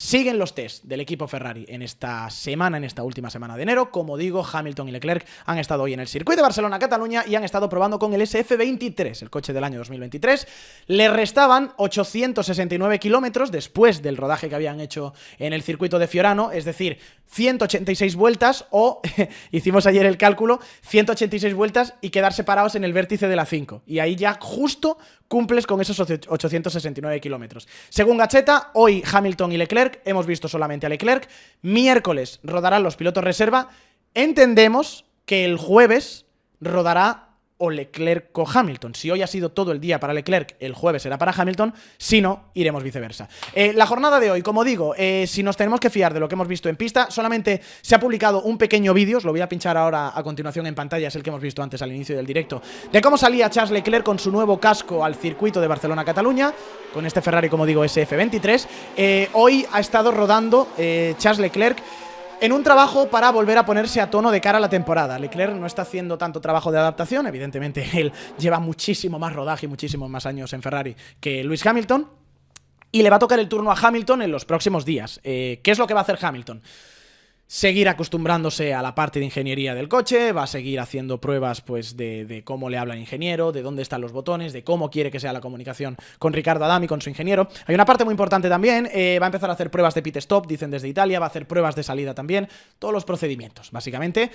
Siguen los test del equipo Ferrari en esta última semana de enero. Como digo, Hamilton y Leclerc han estado hoy en el circuito de Barcelona-Cataluña y han estado probando con el SF23, el coche del año 2023. Le restaban 869 kilómetros después del rodaje que habían hecho en el circuito de Fiorano, es decir, 186 vueltas o, hicimos ayer el cálculo, 186 vueltas y quedar separados en el vértice de la 5. Y ahí ya justo cumples con esos 869 kilómetros. Según Gacheta, hoy Hamilton y Leclerc, hemos visto solamente a Leclerc, miércoles rodarán los pilotos reserva, entendemos que el jueves rodará o Leclerc o Hamilton. Si hoy ha sido todo el día para Leclerc, el jueves será para Hamilton, si no, iremos viceversa. La jornada de hoy, como digo, si nos tenemos que fiar de lo que hemos visto en pista, solamente se ha publicado un pequeño vídeo, os lo voy a pinchar ahora a continuación en pantalla, es el que hemos visto antes al inicio del directo, de cómo salía Charles Leclerc con su nuevo casco al circuito de Barcelona-Cataluña, con este Ferrari, como digo, SF23. Hoy ha estado rodando Charles Leclerc en un trabajo para volver a ponerse a tono de cara a la temporada. Leclerc no está haciendo tanto trabajo de adaptación, evidentemente él lleva muchísimo más rodaje y muchísimos más años en Ferrari que Lewis Hamilton, y le va a tocar el turno a Hamilton en los próximos días. ¿Qué es lo que va a hacer Hamilton? Seguir acostumbrándose a la parte de ingeniería del coche, va a seguir haciendo pruebas pues de cómo le habla el ingeniero, de dónde están los botones, de cómo quiere que sea la comunicación con Riccardo Adami, con su ingeniero. Hay una parte muy importante también, va a empezar a hacer pruebas de pit stop, dicen desde Italia, va a hacer pruebas de salida también, todos los procedimientos, básicamente.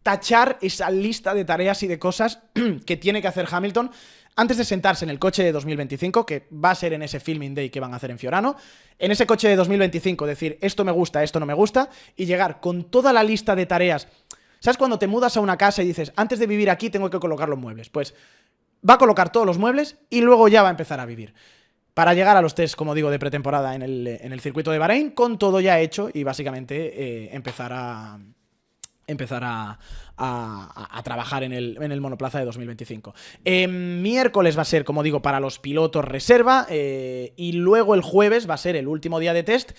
Tachar esa lista de tareas y de cosas que tiene que hacer Hamilton antes de sentarse en el coche de 2025, que va a ser en ese filming day que van a hacer en Fiorano, en ese coche de 2025 decir esto me gusta, esto no me gusta, y llegar con toda la lista de tareas. ¿Sabes cuando te mudas a una casa y dices, antes de vivir aquí tengo que colocar los muebles? Pues va a colocar todos los muebles y luego ya va a empezar a vivir, para llegar a los test, como digo, de pretemporada en el circuito de Bahrein, con todo ya hecho y básicamente empezar a trabajar en el monoplaza de 2025. Miércoles va a ser, como digo, para los pilotos reserva, y luego el jueves va a ser el último día de test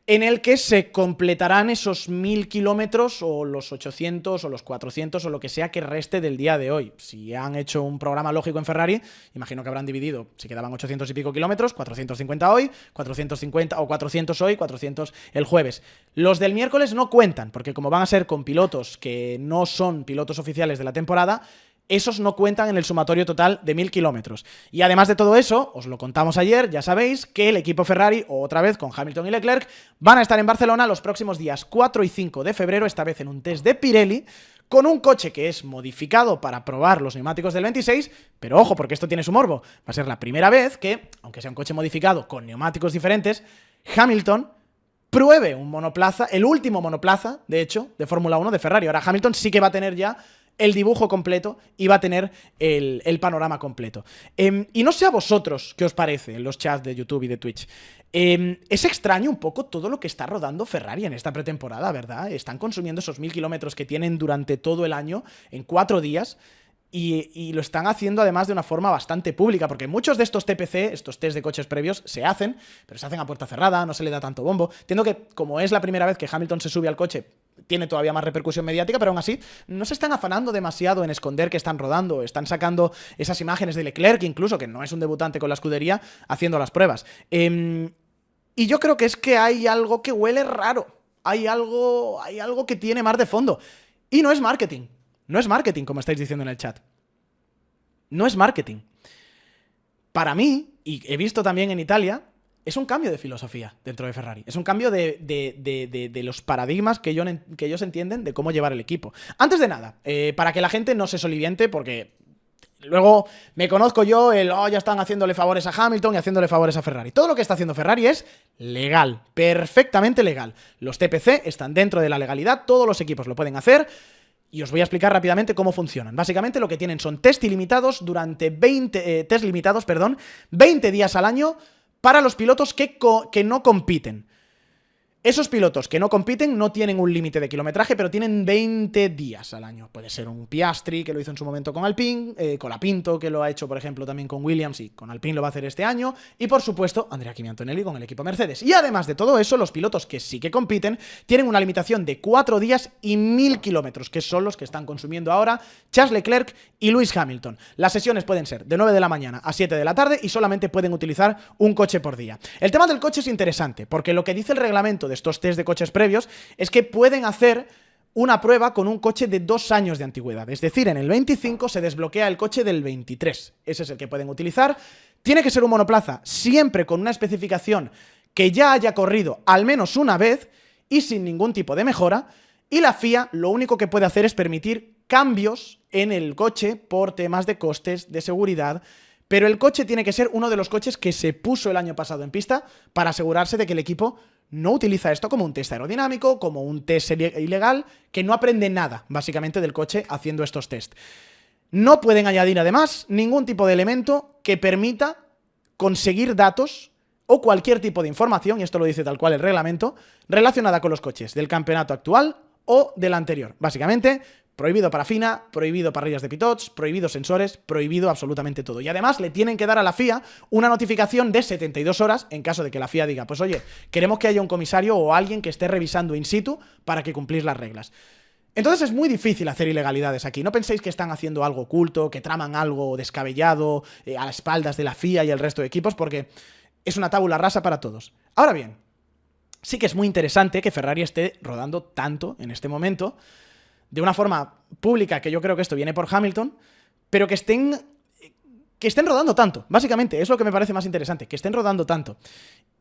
en el que se completarán esos 1000 kilómetros o los 800 o los 400 o lo que sea que reste del día de hoy. Si han hecho un programa lógico en Ferrari, imagino que habrán dividido, si quedaban 800 y pico kilómetros, 450 hoy, 450 o 400 hoy, 400 el jueves. Los del miércoles no cuentan, porque como van a ser con pilotos que no son pilotos oficiales de la temporada, esos no cuentan en el sumatorio total de 1000 kilómetros. Y además de todo eso, os lo contamos ayer, ya sabéis que el equipo Ferrari, otra vez con Hamilton y Leclerc, van a estar en Barcelona los próximos días 4 y 5 de febrero, esta vez en un test de Pirelli, con un coche que es modificado para probar los neumáticos del 26, pero ojo, porque esto tiene su morbo. Va a ser la primera vez que, aunque sea un coche modificado con neumáticos diferentes, Hamilton pruebe un monoplaza, el último monoplaza, de hecho, de Fórmula 1 de Ferrari. Ahora Hamilton sí que va a tener ya el dibujo completo y va a tener el panorama completo. Y no sé a vosotros qué os parece en los chats de YouTube y de Twitch. Es extraño un poco todo lo que está rodando Ferrari en esta pretemporada, ¿verdad? Están consumiendo esos 1000 kilómetros que tienen durante todo el año en 4 días. Y lo están haciendo además de una forma bastante pública, porque muchos de estos TPC, estos test de coches previos, se hacen, pero se hacen a puerta cerrada, no se le da tanto bombo. Entiendo que como es la primera vez que Hamilton se sube al coche, tiene todavía más repercusión mediática, pero aún así no se están afanando demasiado en esconder que están rodando, están sacando esas imágenes de Leclerc, incluso, que no es un debutante con la escudería, haciendo las pruebas. Y yo creo que es que hay algo que huele raro, hay algo que tiene más de fondo, y no es marketing. No es marketing, como estáis diciendo en el chat. No es marketing. Para mí, y he visto también en Italia, es un cambio de filosofía dentro de Ferrari. Es un cambio de los paradigmas que ellos entienden de cómo llevar el equipo. Antes de nada, para que la gente no se soliviente, porque luego me conozco yo ya están haciéndole favores a Hamilton y haciéndole favores a Ferrari. Todo lo que está haciendo Ferrari es legal, perfectamente legal. Los TPC están dentro de la legalidad, todos los equipos lo pueden hacer. Y os voy a explicar rápidamente cómo funcionan. Básicamente lo que tienen son test ilimitados durante 20 días al año para los pilotos que no compiten. Esos pilotos que no compiten no tienen un límite de kilometraje, pero tienen 20 días al año. Puede ser un Piastri, que lo hizo en su momento con Alpine, Colapinto, que lo ha hecho, por ejemplo, también con Williams, y con Alpine lo va a hacer este año, y por supuesto, Andrea Kimi Antonelli con el equipo Mercedes. Y además de todo eso, los pilotos que sí que compiten tienen una limitación de 4 días y 1000 kilómetros, que son los que están consumiendo ahora Charles Leclerc y Lewis Hamilton. Las sesiones pueden ser de 9 de la mañana a 7 de la tarde y solamente pueden utilizar un coche por día. El tema del coche es interesante, porque lo que dice el reglamento de estos test de coches previos es que pueden hacer una prueba con un coche de 2 años de antigüedad. Es decir, en el 25 se desbloquea el coche del 23. Ese es el que pueden utilizar. Tiene que ser un monoplaza siempre con una especificación que ya haya corrido al menos una vez y sin ningún tipo de mejora. Y la FIA lo único que puede hacer es permitir cambios en el coche por temas de costes, de seguridad. Pero el coche tiene que ser uno de los coches que se puso el año pasado en pista para asegurarse de que el equipo no utiliza esto como un test aerodinámico, como un test ilegal, que no aprende nada, básicamente, del coche haciendo estos test. No pueden añadir, además, ningún tipo de elemento que permita conseguir datos o cualquier tipo de información, y esto lo dice tal cual el reglamento, relacionada con los coches del campeonato actual o del anterior. Básicamente, prohibido parafina, prohibido parrillas de pitots, prohibido sensores, prohibido absolutamente todo. Y además le tienen que dar a la FIA una notificación de 72 horas en caso de que la FIA diga, pues oye, queremos que haya un comisario o alguien que esté revisando in situ para que cumplís las reglas. Entonces es muy difícil hacer ilegalidades aquí. No penséis que están haciendo algo oculto, que traman algo descabellado a las espaldas de la FIA y el resto de equipos, porque es una tabula rasa para todos. Ahora bien, sí que es muy interesante que Ferrari esté rodando tanto en este momento, de una forma pública, que yo creo que esto viene por Hamilton, pero que estén rodando tanto, básicamente, es lo que me parece más interesante, que estén rodando tanto.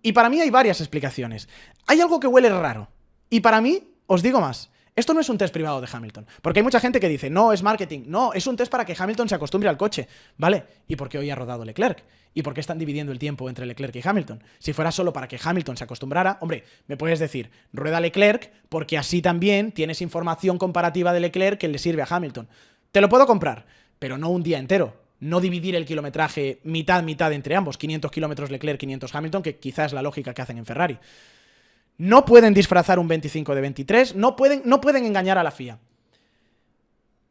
Y para mí hay varias explicaciones. Hay algo que huele raro, y para mí, os digo más, esto no es un test privado de Hamilton, porque hay mucha gente que dice, no, es marketing, no, es un test para que Hamilton se acostumbre al coche, ¿vale? ¿Y por qué hoy ha rodado Leclerc? ¿Y por qué están dividiendo el tiempo entre Leclerc y Hamilton? Si fuera solo para que Hamilton se acostumbrara, hombre, me puedes decir, rueda Leclerc, porque así también tienes información comparativa de Leclerc que le sirve a Hamilton. Te lo puedo comprar, pero no un día entero. No dividir el kilometraje mitad entre ambos, 500 kilómetros Leclerc, 500 Hamilton, que quizás es la lógica que hacen en Ferrari. No pueden disfrazar un 25 de 23, no pueden engañar a la FIA.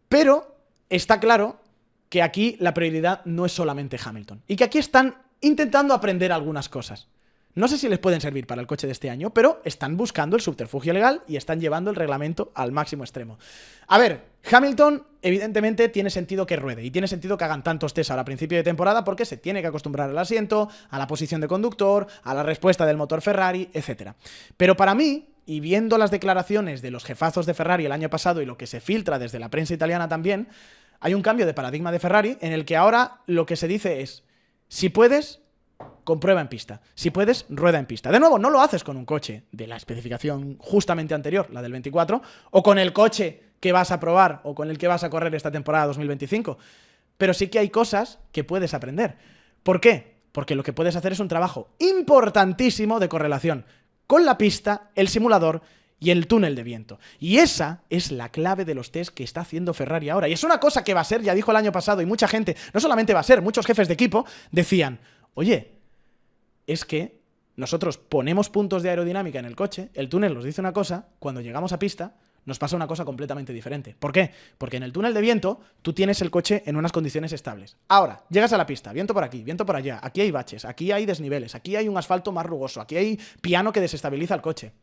Pero está claro que aquí la prioridad no es solamente Hamilton. Y que aquí están intentando aprender algunas cosas. No sé si les pueden servir para el coche de este año, pero están buscando el subterfugio legal y están llevando el reglamento al máximo extremo. A ver, Hamilton evidentemente tiene sentido que ruede y tiene sentido que hagan tantos test ahora a principio de temporada porque se tiene que acostumbrar al asiento, a la posición de conductor, a la respuesta del motor Ferrari, etc. Pero para mí, y viendo las declaraciones de los jefazos de Ferrari el año pasado y lo que se filtra desde la prensa italiana también, hay un cambio de paradigma de Ferrari en el que ahora lo que se dice es, si puedes, comprueba en pista. Si puedes, rueda en pista. De nuevo, no lo haces con un coche de la especificación justamente anterior, la del 24, o con el coche que vas a probar o con el que vas a correr esta temporada 2025. Pero sí que hay cosas que puedes aprender. ¿Por qué? Porque lo que puedes hacer es un trabajo importantísimo de correlación con la pista, el simulador y el túnel de viento. Y esa es la clave de los test que está haciendo Ferrari ahora. Y es una cosa que va a ser, ya dijo el año pasado, y mucha gente, no solamente va a ser, muchos jefes de equipo decían, oye, es que nosotros ponemos puntos de aerodinámica en el coche, el túnel nos dice una cosa, cuando llegamos a pista nos pasa una cosa completamente diferente. ¿Por qué? Porque en el túnel de viento tú tienes el coche en unas condiciones estables. Ahora, llegas a la pista, viento por aquí, viento por allá, aquí hay baches, aquí hay desniveles, aquí hay un asfalto más rugoso, aquí hay piano que desestabiliza el coche.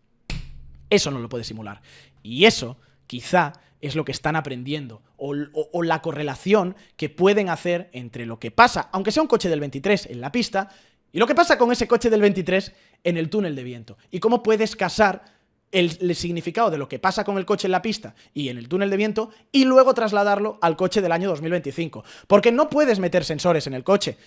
Eso no lo puedes simular. Y eso, quizá, es lo que están aprendiendo, o la correlación que pueden hacer entre lo que pasa, aunque sea un coche del 23 en la pista, y lo que pasa con ese coche del 23 en el túnel de viento. Y cómo puedes casar el significado de lo que pasa con el coche en la pista y en el túnel de viento y luego trasladarlo al coche del año 2025. Porque no puedes meter sensores en el coche,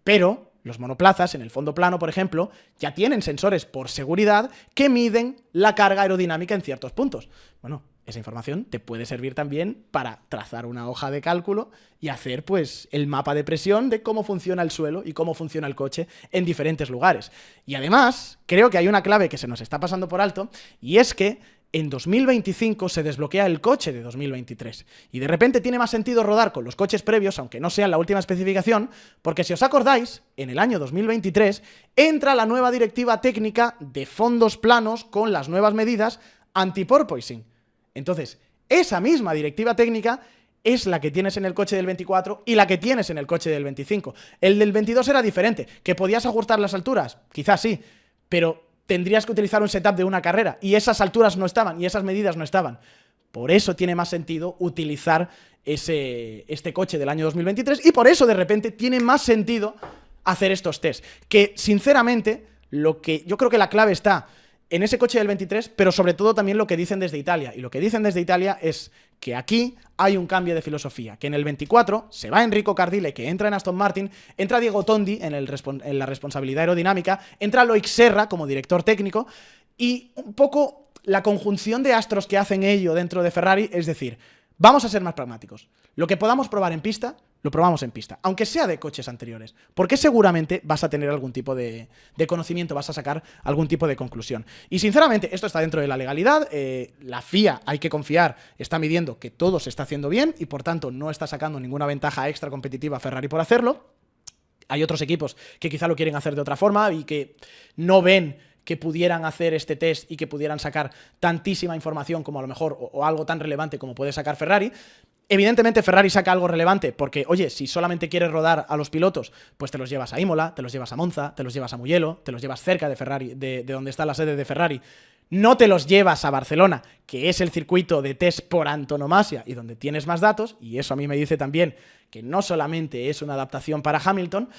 pero los monoplazas en el fondo plano, por ejemplo, ya tienen sensores por seguridad que miden la carga aerodinámica en ciertos puntos. Bueno, esa información te puede servir también para trazar una hoja de cálculo y hacer pues el mapa de presión de cómo funciona el suelo y cómo funciona el coche en diferentes lugares. Y además, creo que hay una clave que se nos está pasando por alto, y es que en 2025 se desbloquea el coche de 2023. Y de repente tiene más sentido rodar con los coches previos, aunque no sean la última especificación, porque si os acordáis, en el año 2023 entra la nueva directiva técnica de fondos planos con las nuevas medidas anti-porpoising. Entonces, esa misma directiva técnica es la que tienes en el coche del 24 y la que tienes en el coche del 25. El del 22 era diferente. ¿Que podías ajustar las alturas? Quizás sí, pero tendrías que utilizar un setup de una carrera y esas alturas no estaban y esas medidas no estaban. Por eso tiene más sentido utilizar este coche del año 2023 y por eso de repente tiene más sentido hacer estos tests. Que sinceramente, yo creo que la clave está en ese coche del 23, pero sobre todo también lo que dicen desde Italia. Y lo que dicen desde Italia es que aquí hay un cambio de filosofía, que en el 24 se va Enrico Cardile, que entra en Aston Martin, entra Diego Tondi en la responsabilidad aerodinámica, entra Loic Serra como director técnico, y un poco la conjunción de astros que hacen ello dentro de Ferrari, es decir, vamos a ser más pragmáticos. Lo que podamos probar en pista, lo probamos en pista, aunque sea de coches anteriores, porque seguramente vas a tener algún tipo de conocimiento, vas a sacar algún tipo de conclusión. Y sinceramente, esto está dentro de la legalidad, la FIA, hay que confiar, está midiendo que todo se está haciendo bien y por tanto no está sacando ninguna ventaja extra competitiva a Ferrari por hacerlo. Hay otros equipos que quizá lo quieren hacer de otra forma y que no ven que pudieran hacer este test y que pudieran sacar tantísima información como a lo mejor, o algo tan relevante como puede sacar Ferrari. Evidentemente Ferrari saca algo relevante porque, oye, si solamente quieres rodar a los pilotos, pues te los llevas a Imola, te los llevas a Monza, te los llevas a Mugello, te los llevas cerca de Ferrari, de donde está la sede de Ferrari. No te los llevas a Barcelona, que es el circuito de test por antonomasia y donde tienes más datos, y eso a mí me dice también que no solamente es una adaptación para Hamilton,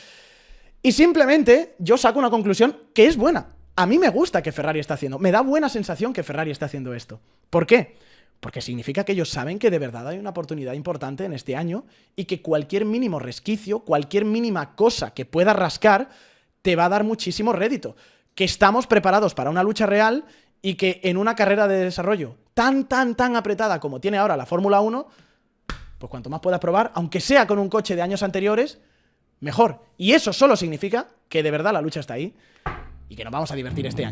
y simplemente yo saco una conclusión que es buena. A mí me gusta que Ferrari está haciendo, me da buena sensación que Ferrari está haciendo esto. ¿Por qué? Porque significa que ellos saben que de verdad hay una oportunidad importante en este año y que cualquier mínimo resquicio, cualquier mínima cosa que pueda rascar, te va a dar muchísimo rédito. Que estamos preparados para una lucha real y que en una carrera de desarrollo tan apretada como tiene ahora la Fórmula 1, pues cuanto más puedas probar, aunque sea con un coche de años anteriores, mejor. Y eso solo significa que de verdad la lucha está ahí y que nos vamos a divertir este año.